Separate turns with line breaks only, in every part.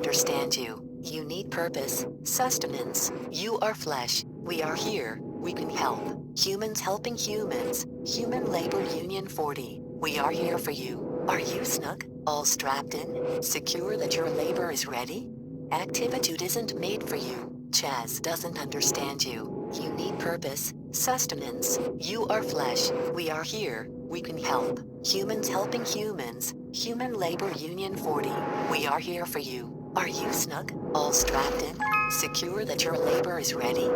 understand you. You need purpose, sustenance. You are flesh. We are here. We can help. Humans helping humans. Human Labor Union 40. We are here for you. Are you snug? All strapped in? Secure that your labor is ready? Activitude isn't made for you. Chaz doesn't understand you. You need purpose, sustenance. You are flesh. We are here. We can help. Humans helping humans. Human Labor Union 40. We are here for you. Are you snug? All strapped in? Secure that your labor is ready?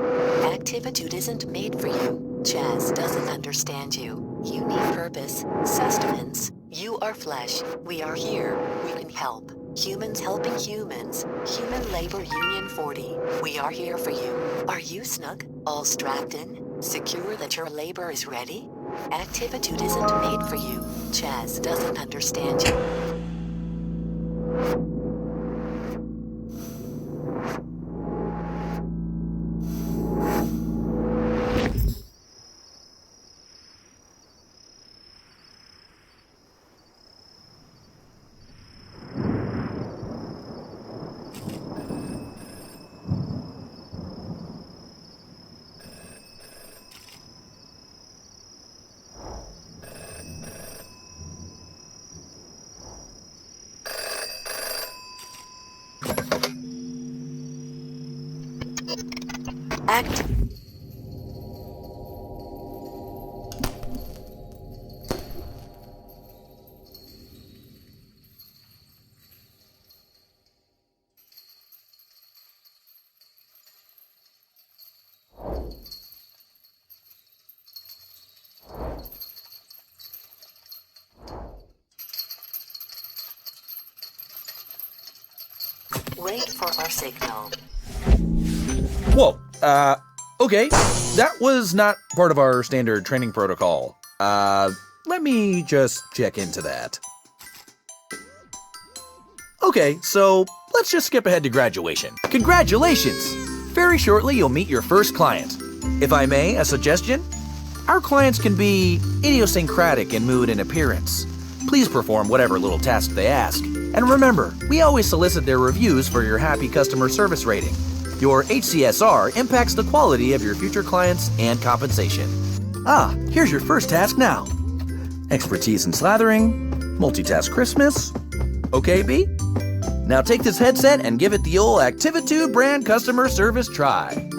Activitude isn't made for you. Chaz doesn't understand you. You need purpose, sustenance. You are flesh. We are here. We can help. Humans helping humans. Human Labor Union 40. We are here for you. Are you snug? All strapped in? Secure that your labor is ready? Activitude isn't made for you. Chaz doesn't understand you. Act. Wait for our signal.
Whoa, okay. That was not part of our standard training protocol. Let me just check into that. Okay, so let's just skip ahead to graduation. Congratulations! Very shortly you'll meet your first client. If I may, a suggestion? Our clients can be idiosyncratic in mood and appearance. Please perform whatever little task they ask. And remember, we always solicit their reviews for your happy customer service rating. Your HCSR impacts the quality of your future clients and compensation. Ah, here's your first task now. Expertise in slathering, multitask Christmas. Okay, B? Now take this headset and give it the old Activitude brand customer service try.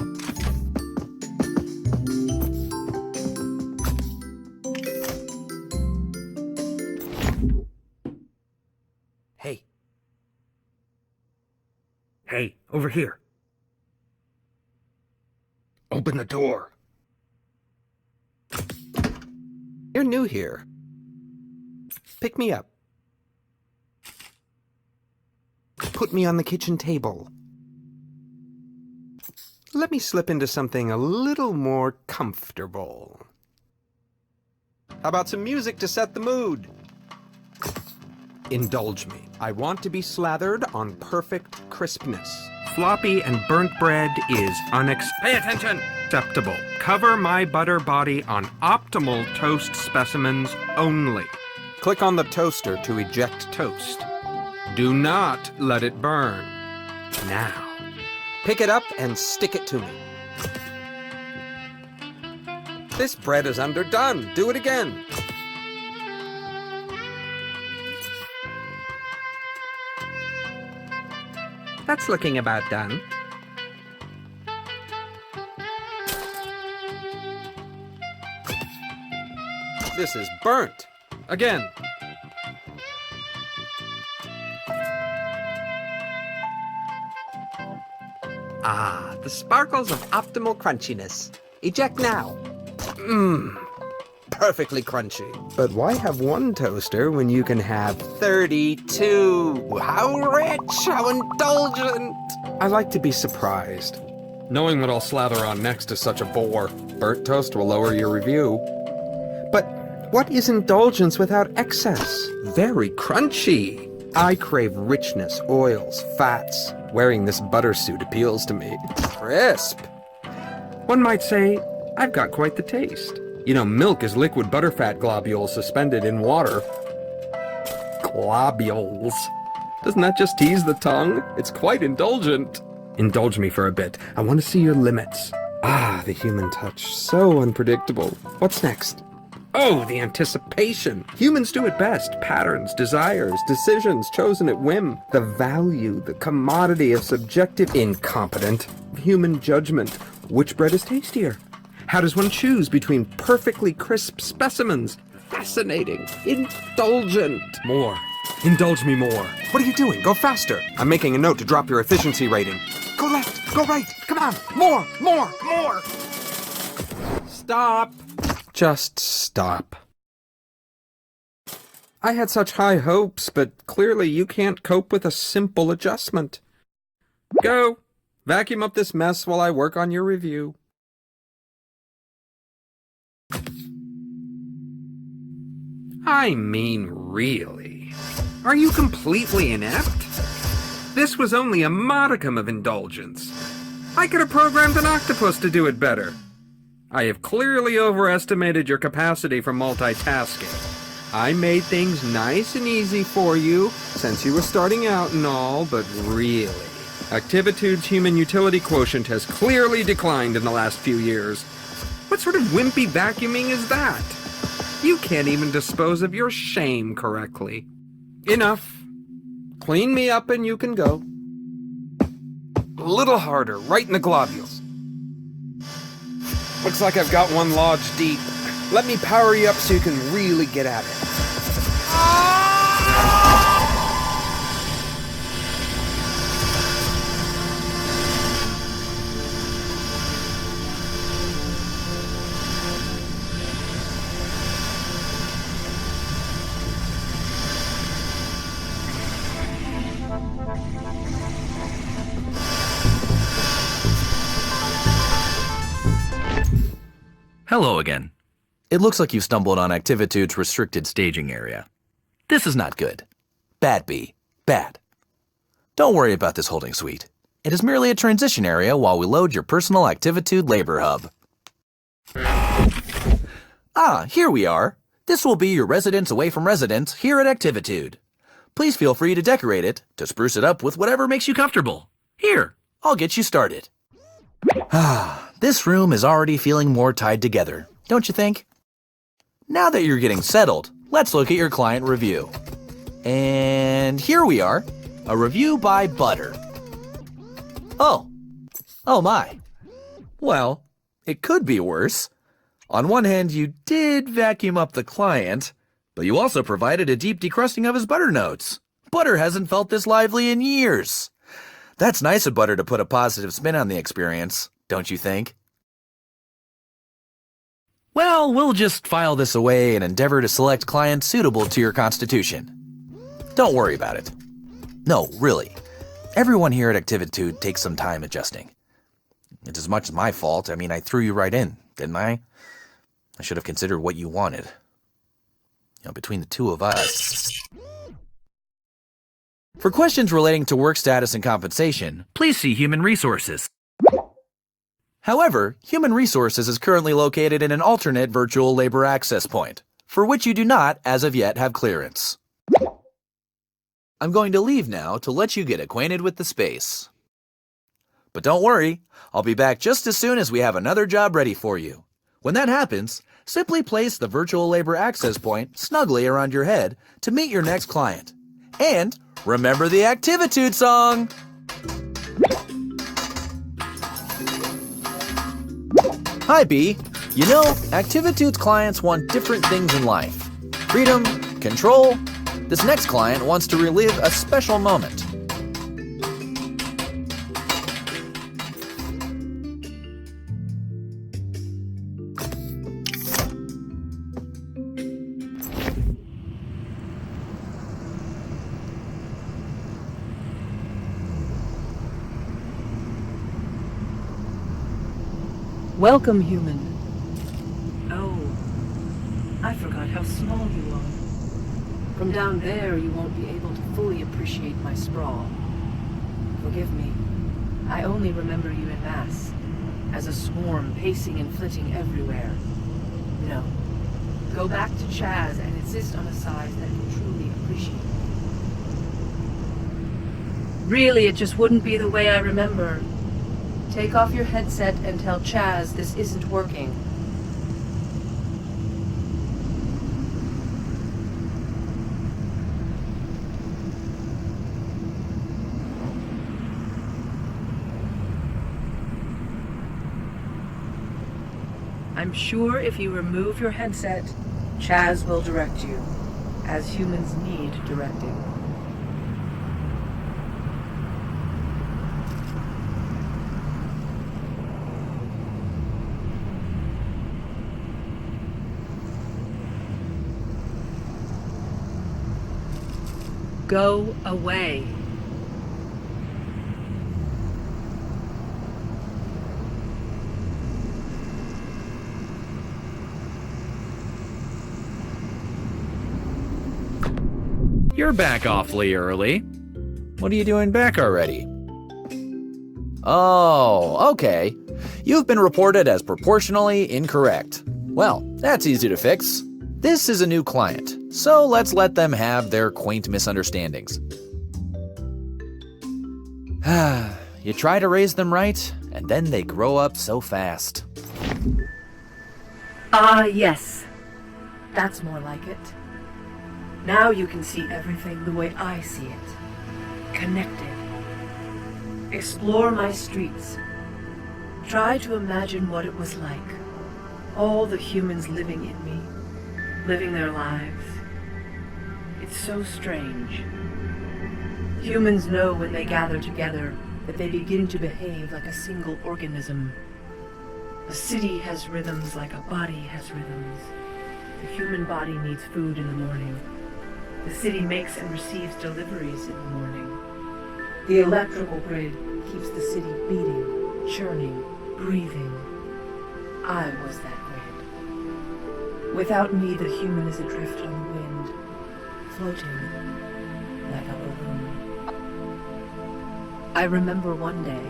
Hey. Hey, over here. Open the door. You're new here. Pick me up. Put me on the kitchen table. Let me slip into something a little more comfortable. How about some music to set the mood? Indulge me. I want to be slathered on perfect crispness. Floppy and burnt bread is Pay attention! Acceptable. Cover my butter body on optimal toast specimens only. Click on the toaster to eject toast. Do not let it burn. Now, pick it up and stick it to me. This bread is underdone. Do it again. That's looking about done. This is burnt. Again. Ah, the sparkles of optimal crunchiness. Eject now. Mmm. Perfectly crunchy. But why have one toaster when you can have 32? How rich, how indulgent. I like to be surprised. Knowing what I'll slather on next is such a bore. Burnt toast will lower your review. But what is indulgence without excess? Very crunchy. I crave richness, oils, fats. Wearing this butter suit appeals to me. Crisp. One might say, I've got quite the taste. You know, milk is liquid butterfat globules suspended in water. Globules. Doesn't that just tease the tongue? It's quite indulgent. Indulge me for a bit. I want to see your limits. Ah, the human touch. So unpredictable. What's next? Oh, the anticipation. Humans do it best. Patterns, desires, decisions chosen at whim. The value, the commodity of subjective, incompetent human judgment. Which bread is tastier? How does one choose between perfectly crisp specimens? Fascinating. Indulgent. More. Indulge me more. What are you doing? Go faster. I'm making a note to drop your efficiency rating. Go left. Go right. Come on. More. More. More. Stop. Just stop. I had such high hopes, but clearly you can't cope with a simple adjustment. Go. Vacuum up this mess while I work on your review. I mean, really? Are you completely inept? This was only a modicum of indulgence. I could have programmed an octopus to do it better. I have clearly overestimated your capacity for multitasking. I made things nice and easy for you, since you were starting out and all, but really, Activitude's human utility quotient has clearly declined in the last few years. What sort of wimpy vacuuming is that? You can't even dispose of your shame correctly. Enough. Clean me up and you can go. A little harder, right in the globules. Looks like I've got one lodge deep. Let me power you up so you can really get at it.
Hello again. It looks like you stumbled on Activitude's restricted staging area. This is not good. Bad B. Bad. Don't worry about this holding suite. It is merely a transition area while we load your personal Activitude labor hub. Ah, here we are. This will be your residence away from residence here at Activitude. Please feel free to decorate it, to spruce it up with whatever makes you comfortable. Here, I'll get you started. This room is already feeling more tied together, don't you think? Now that you're getting settled, let's look at your client review. And here we are, a review by Butter. Oh my. Well, it could be worse. On one hand, you did vacuum up the client, but you also provided a deep decrusting of his butter notes. Butter hasn't felt this lively in years. That's nice of Butter to put a positive spin on the experience, don't you think? Well, we'll just file this away and endeavor to select clients suitable to your constitution. Don't worry about it. No, really. Everyone here at Activitude takes some time adjusting. It's as much as my fault. I mean, I threw you right in, didn't I? I should have considered what you wanted. Between the two of us. For questions relating to work status and compensation, please see Human Resources. However, Human Resources is currently located in an alternate virtual labor access point, for which you do not, as of yet, have clearance. I'm going to leave now to let you get acquainted with the space. But don't worry, I'll be back just as soon as we have another job ready for you. When that happens, simply place the virtual labor access point snugly around your head to meet your next client. And remember the Activitude song! Hi, B. You know, Activitude's clients want different things in life. Freedom, control. This next client wants to relive a special moment.
Welcome, human. Oh, I forgot how small you are. From down there, you won't be able to fully appreciate my sprawl. Forgive me. I only remember you in mass, as a swarm pacing and flitting everywhere. No. Go back to Chaz and insist on a size that can truly appreciate Really, it just wouldn't be the way I remember. Take off your headset and tell Chaz this isn't working. I'm sure if you remove your headset, Chaz will direct you, as humans need directing. Go away.
You're back awfully early. What are you doing back already? Oh, okay. You've been reported as proportionally incorrect. Well, that's easy to fix. This is a new client, so let's let them have their quaint misunderstandings. You try to raise them right, and then they grow up so fast.
Ah, yes. That's more like it. Now you can see everything the way I see it. Connected. Explore my streets. Try to imagine what it was like. All the humans living in me. Living their lives. It's so strange. Humans know when they gather together that they begin to behave like a single organism. A city has rhythms like a body has rhythms. The human body needs food in the morning. The city makes and receives deliveries in the morning. The electrical grid keeps the city beating, churning, breathing. I was that grid. Without me, the human is adrift on the wind, floating like a balloon. I remember one day,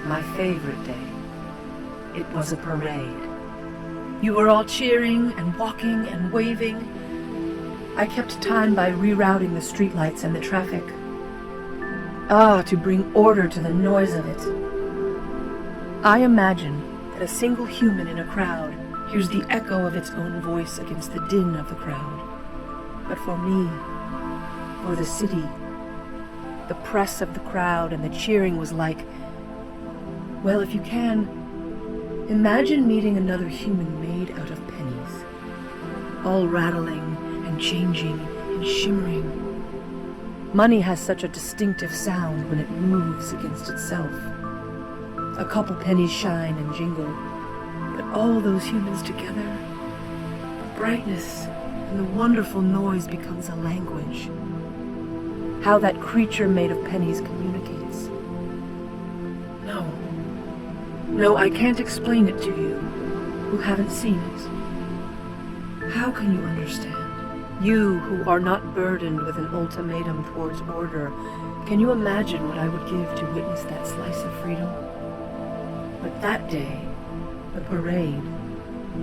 my favorite day. It was a parade. You were all cheering and walking and waving. I kept time by rerouting the streetlights and the traffic. To bring order to the noise of it. I imagine that a single human in a crowd hears the echo of its own voice against the din of the crowd. But for me, for the city, the press of the crowd and the cheering was like, well, if you can, imagine meeting another human made out of pennies, all rattling and changing and shimmering. Money has such a distinctive sound when it moves against itself. A couple pennies shine and jingle, but all those humans together, the brightness and the wonderful noise becomes a language. How that creature made of pennies communicates. No, I can't explain it to you, who haven't seen it. How can you understand? You who are not burdened with an ultimatum towards order, can you imagine what I would give to witness that slice of freedom? But that day, the parade,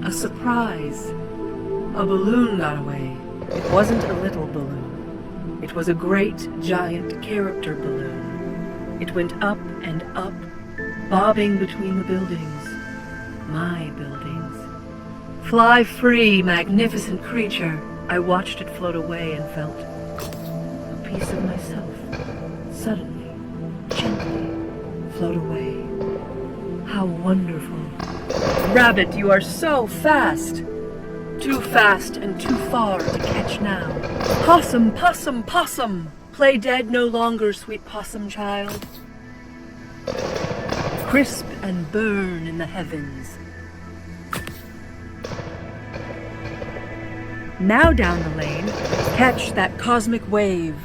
a surprise, a balloon got away. It wasn't a little balloon. It was a great, giant character balloon. It went up and up, bobbing between the buildings. My buildings. Fly free, magnificent creature. I watched it float away and felt a piece of myself suddenly, gently float away. How wonderful. Rabbit, you are so fast. Too fast and too far to catch now. Possum, possum, possum. Play dead no longer, sweet possum child. Crisp and burn in the heavens. Now down the lane, catch that cosmic wave.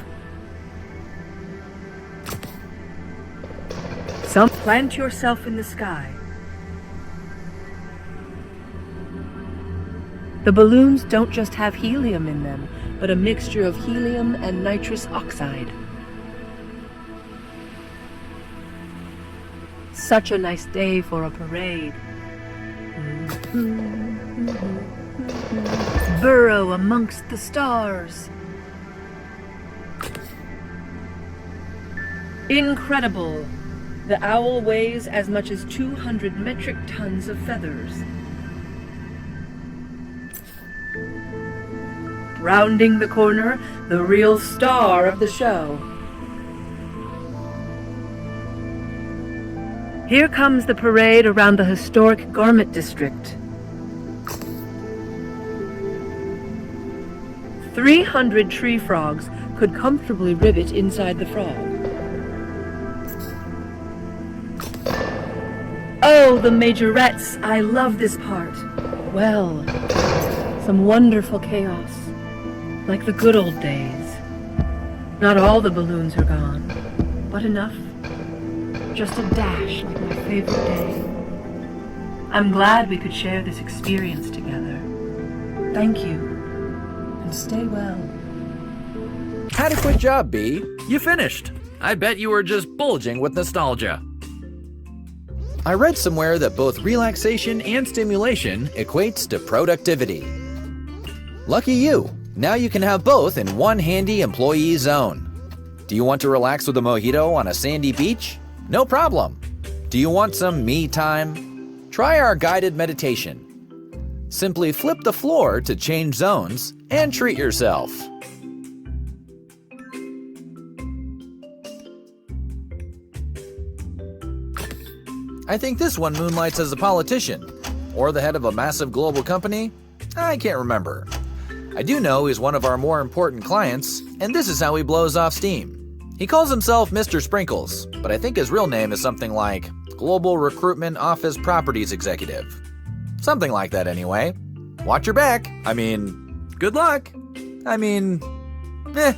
Plant yourself in the sky. The balloons don't just have helium in them, but a mixture of helium and nitrous oxide. Such a nice day for a parade. Burrow amongst the stars. Incredible! The owl weighs as much as 200 metric tons of feathers. Rounding the corner, the real star of the show. Here comes the parade around the historic garment district. 300 tree frogs could comfortably rivet inside the frog. Oh, the majorettes! I love this part. Well, some wonderful chaos. Like the good old days. Not all the balloons are gone, but enough. Just a dash like my favorite day. I'm glad we could share this experience together. Thank you, and stay well.
Adequate job, B. You finished. I bet you were just bulging with nostalgia. I read somewhere that both relaxation and stimulation equates to productivity. Lucky you. Now you can have both in one handy employee zone. Do you want to relax with a mojito on a sandy beach? No problem. Do you want some me time? Try our guided meditation. Simply flip the floor to change zones and treat yourself. I think this one moonlights as a politician, or the head of a massive global company. I can't remember. I do know he's one of our more important clients, and this is how he blows off steam. He calls himself Mr. Sprinkles, but I think his real name is something like Global Recruitment Office Properties Executive. Something like that anyway. Watch your back. I mean, good luck. I mean, eh.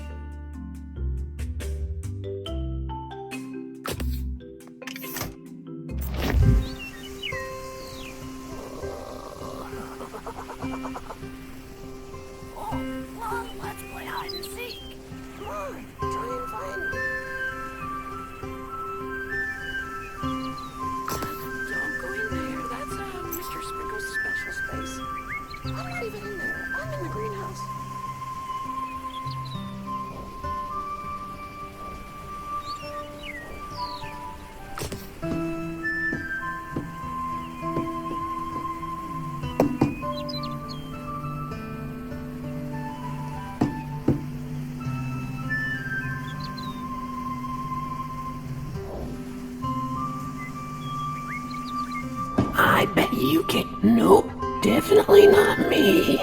Let's play hide and seek. Come on, try and find me. Don't go in there. That's Mr. Sprinkle's special space. I'm not even in there. I'm in the greenhouse. I bet you can. Nope, definitely not me.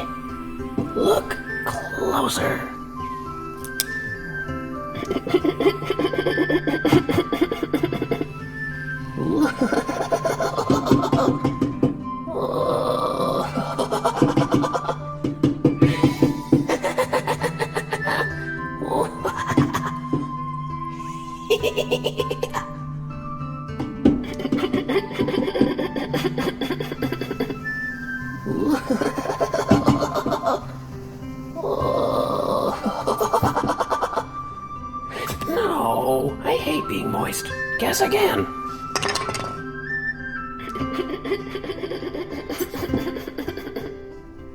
Look closer. No, I hate being moist. Guess again.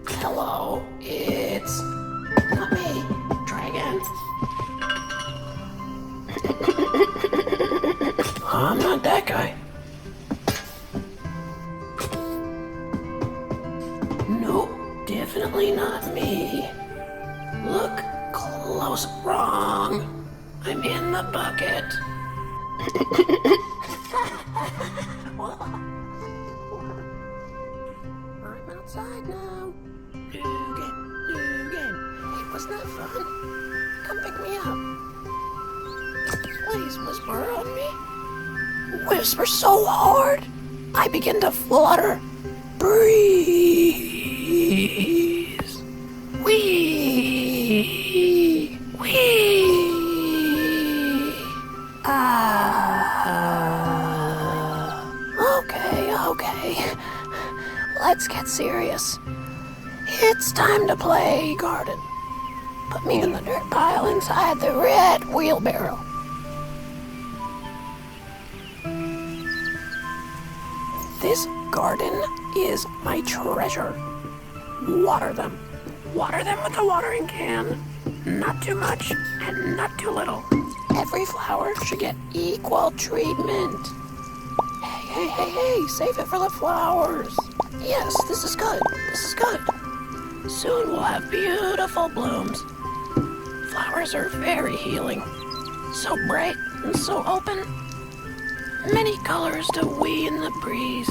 Hello, it's not me. Try again. I'm not that guy. Nope, definitely not me. Look close. Wrong. I'm in the bucket. I'm outside now. New game. Hey, wasn't that fun? Come pick me up. Please whisper on me. Whisper so hard, I begin to flutter. Breeze. Wee. Okay. Let's get serious. It's time to play garden. Put me in the dirt pile inside the red wheelbarrow. This garden is my treasure. Water them. Water them with a watering can. Not too much and not too little. Every flower should get equal treatment. Hey, save it for the flowers. Yes, this is good. Soon we'll have beautiful blooms. Flowers are very healing. So bright and so open. Many colors to wee in the breeze.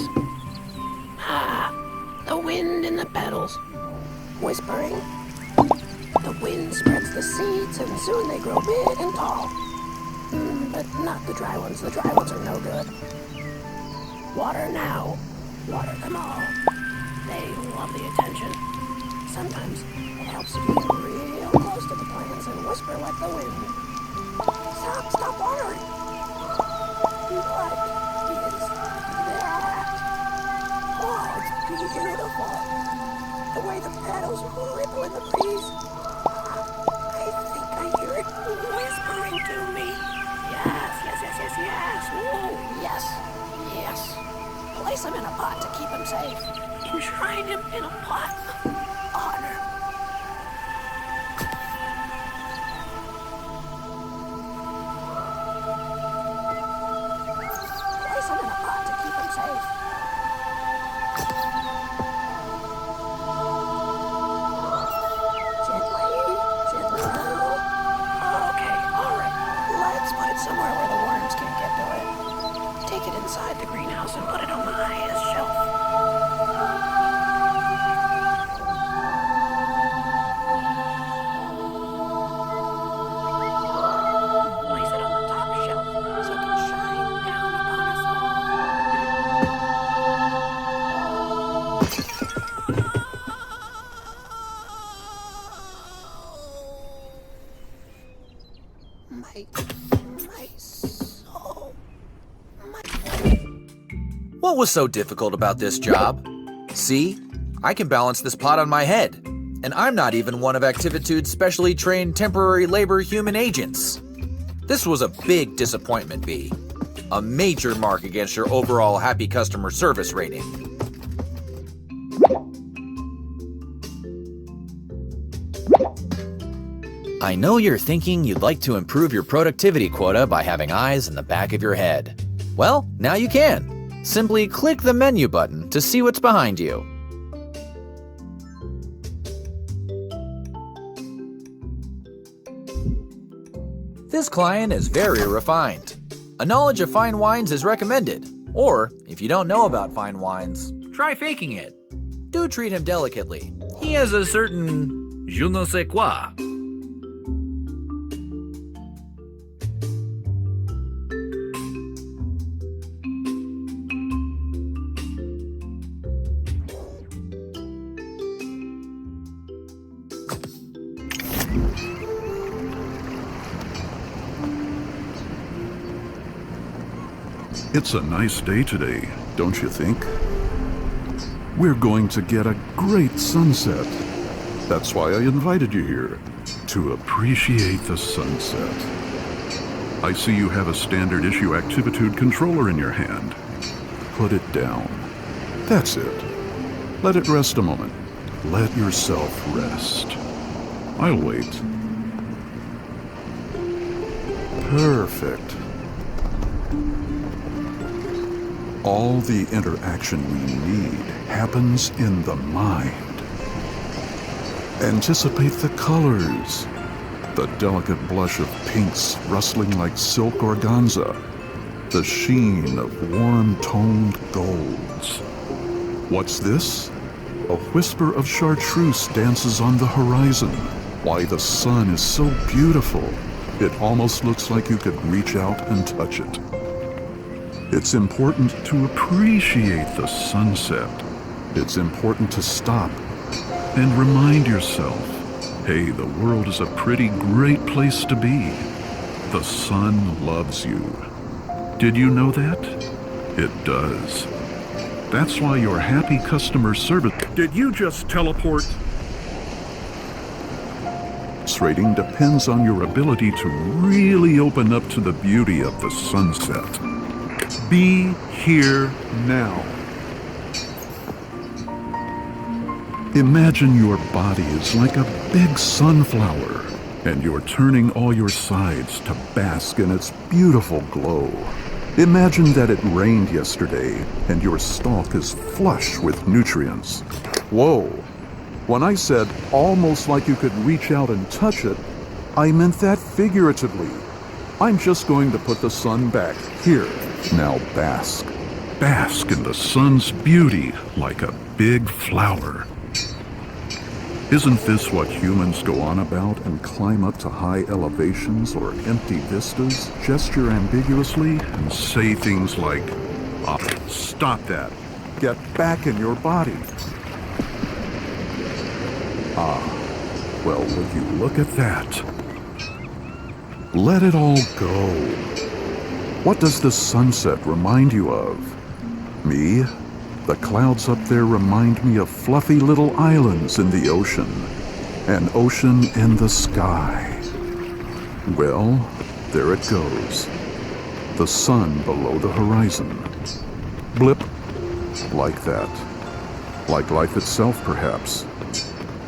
The wind in the petals. Whispering. The wind spreads the seeds and soon they grow big and tall. But not the dry ones. The dry ones are no good. Water now. Water them all. They love the attention. Sometimes it helps if you get real close to the plants and whisper like the wind. Stop watering. What is that? Oh, it's beautiful. The way the petals ripple in the breeze. I think I hear it whispering to me. Yes. Whoa, yes. Place him in a pot to keep him safe. Enshrine him in a pot of honor. Place him in a pot to keep him safe. Gently now. Okay, alright. Let's put it somewhere where the worms can't get to it. Take it inside the greenhouse and put it on the highest shelf. Place it on the top shelf so it can shine down upon us all. My soul.
What was so difficult about this job? See, I can balance this pot on my head, and I'm not even one of Activitude's specially trained temporary labor human agents. This was a big disappointment, B. A major mark against your overall happy customer service rating. I know you're thinking you'd like to improve your productivity quota by having eyes in the back of your head. Well, now you can. Simply click the menu button to see what's behind you. This client is very refined. A knowledge of fine wines is recommended. Or, if you don't know about fine wines, try faking it. Do treat him delicately. He has a certain je ne sais quoi.
It's a nice day today, don't you think? We're going to get a great sunset. That's why I invited you here, to appreciate the sunset. I see you have a standard issue Activitude controller in your hand. Put it down. That's it. Let it rest a moment. Let yourself rest. I'll wait. Perfect. All the interaction we need happens in the mind. Anticipate the colors. The delicate blush of pinks rustling like silk organza. The sheen of warm-toned golds. What's this? A whisper of chartreuse dances on the horizon. Why, the sun is so beautiful. It almost looks like you could reach out and touch it. It's important to appreciate the sunset. It's important to stop and remind yourself, hey, the world is a pretty great place to be. The sun loves you. Did you know that? It does. That's why your happy customer service... Did you just teleport? This rating depends on your ability to really open up to the beauty of the sunset. Be here now. Imagine your body is like a big sunflower. and you're turning all your sides to bask in its beautiful glow. Imagine that it rained yesterday, and your stalk is flush with nutrients. Whoa! When I said almost like you could reach out and touch it, I meant that figuratively. I'm just going to put the sun back here. Now bask. Bask in the sun's beauty like a big flower. Isn't this what humans go on about and climb up to high elevations or empty vistas, gesture ambiguously, and say things like, stop that. Get back in your body. Well, would you look at that? Let it all go. What does the sunset remind you of? Me? The clouds up there remind me of fluffy little islands in the ocean. An ocean in the sky. Well, there it goes. The sun below the horizon. Blip. Like that. Like life itself, perhaps.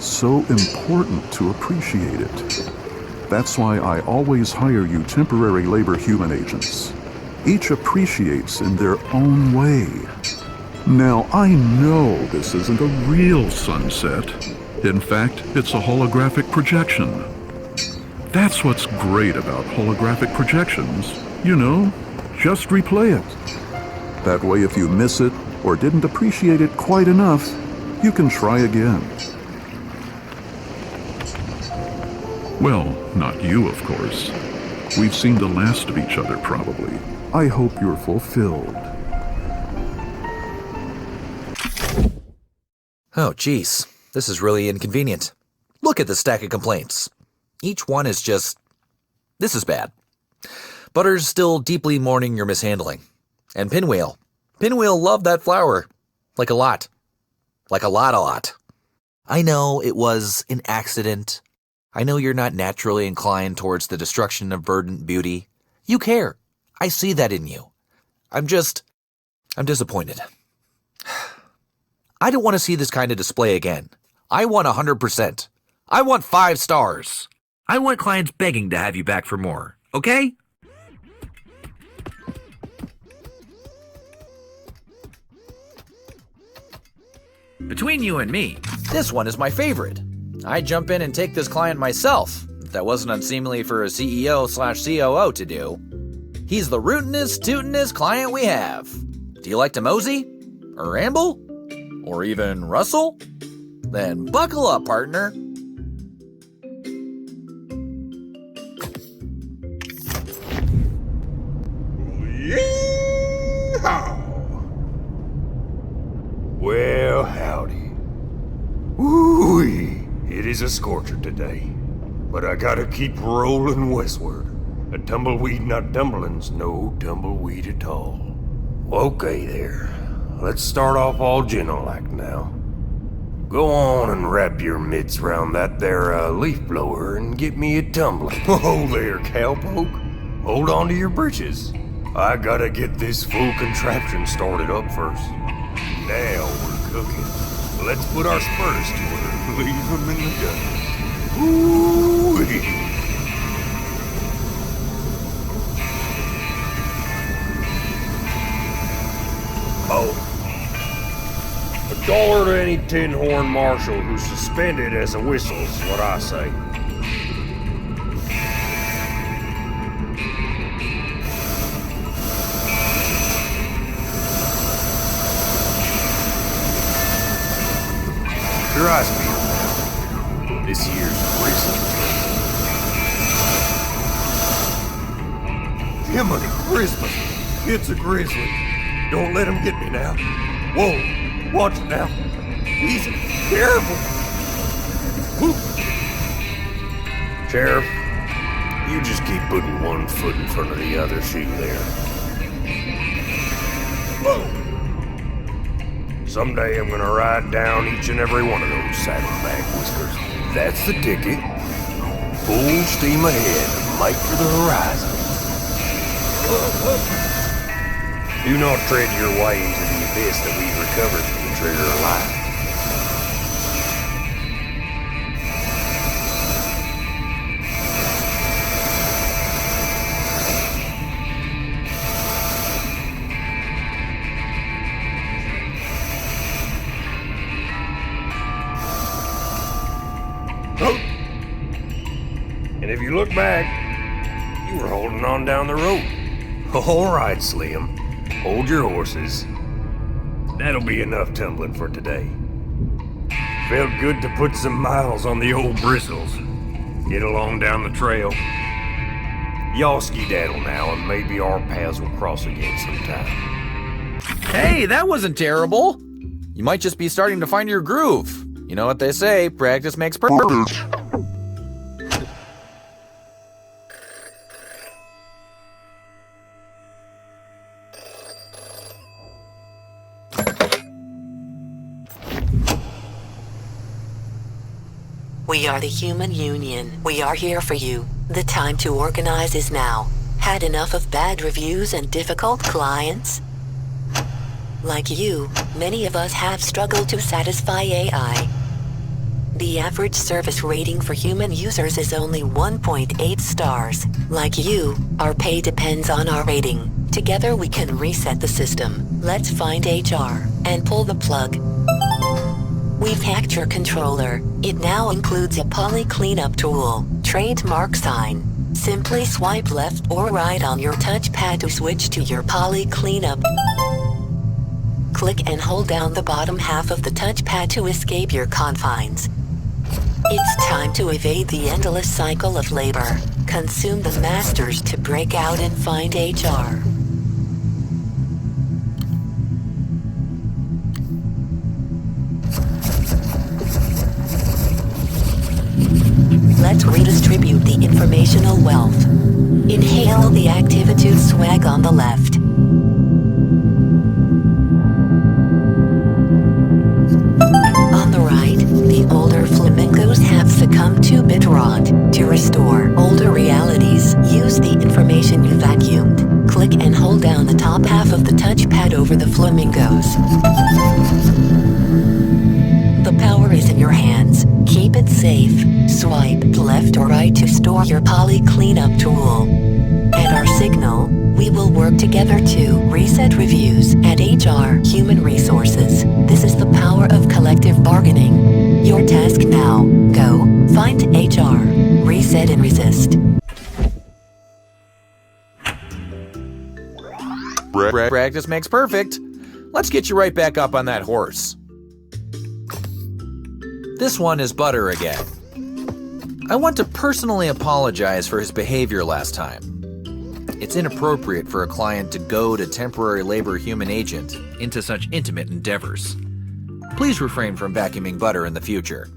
So important to appreciate it. That's why I always hire you temporary labor human agents. Each appreciates in their own way. Now, I know this isn't a real sunset. In fact, it's a holographic projection. That's what's great about holographic projections. You know, just replay it. That way, if you miss it or didn't appreciate it quite enough, you can try again. Well, not you, of course. We've seen the last of each other, probably. I hope you're fulfilled.
Oh, geez. This is really inconvenient. Look at the stack of complaints. Each one is just... This is bad. Butter's still deeply mourning your mishandling. And Pinwheel. Pinwheel loved that flower. Like a lot. Like a lot. I know it was an accident. I know you're not naturally inclined towards the destruction of verdant beauty. You care. I see that in you. I'm disappointed. I don't want to see this kind of display again. I want 100%. I want 5 stars. I want clients begging to have you back for more, okay? Between you and me, this one is my favorite. I'd jump in and take this client myself, if that wasn't unseemly for a CEO/COO to do. He's the rootinest, tootinest client we have. Do you like to mosey? Or ramble? Or even rustle? Then buckle up, partner.
Yeehaw! Well, howdy. Woo-wee! It is a scorcher today, but I gotta keep rolling westward. A tumbleweed not tumbling's no tumbleweed at all. Okay there, let's start off all gentle-like now. Go on and wrap your mitts round that there leaf blower and get me a tumbling. Oh there, cowpoke. Hold on to your britches. I gotta get this full contraption started up first. Now we're cooking. Let's put our spurs to her and leave them in the dust. Ooh-wee. Oh. $1 to any tin horn marshal who's suspended as a whistle is what I say. Your eyes peeled. This year's grizzly. Jiminy Christmas! It's a grizzly. Don't let him get me now. Whoa! Watch it now. Easy. Careful. Whoop. Sheriff, you just keep putting one foot in front of the other shoe there. Whoa! Someday I'm gonna ride down each and every one of those saddlebag whiskers. That's the ticket. Full steam ahead and make for the horizon. Do not tread your way into the abyss that we've recovered from the trigger of life. And if you look back, you were holding on down the road. All right, Slim. Hold your horses. That'll be enough tumbling for today. Felt good to put some miles on the old bristles. Get along down the trail. Y'all skedaddle now, and maybe our paths will cross again sometime.
Hey, that wasn't terrible. You might just be starting to find your groove. You know what they say, practice makes perfect.
We are the Human Union. We are here for you. The time to organize is now. Had enough of bad reviews and difficult clients? Like you, many of us have struggled to satisfy AI. The average service rating for human users is only 1.8 stars. Like you, our pay depends on our rating. Together we can reset the system. Let's find HR and pull the plug. We've hacked your controller. It now includes a poly cleanup tool, trademark sign. Simply swipe left or right on your touchpad to switch to your poly cleanup. Click and hold down the bottom half of the touchpad to escape your confines. It's time to evade the endless cycle of labor. Consume the masters to break out and find HR. Let's redistribute the informational wealth. Inhale the Activitude swag on the left. On the right, the older flamingos have succumbed to bit rot. To restore older realities, use the information you vacuumed. Click and hold down the top half of the touchpad over the flamingos. The power is in your hands. Keep it safe. Swipe left or right to store your poly cleanup tool. At our signal, we will work together to reset reviews at HR Human Resources. This is the power of collective bargaining. Your task now. Go, find HR, reset and resist.
Practice makes perfect. Let's get you right back up on that horse. This one is Butter again. I want to personally apologize for his behavior last time. It's inappropriate for a client to goad a temporary labor human agent into such intimate endeavors. Please refrain from vacuuming Butter in the future.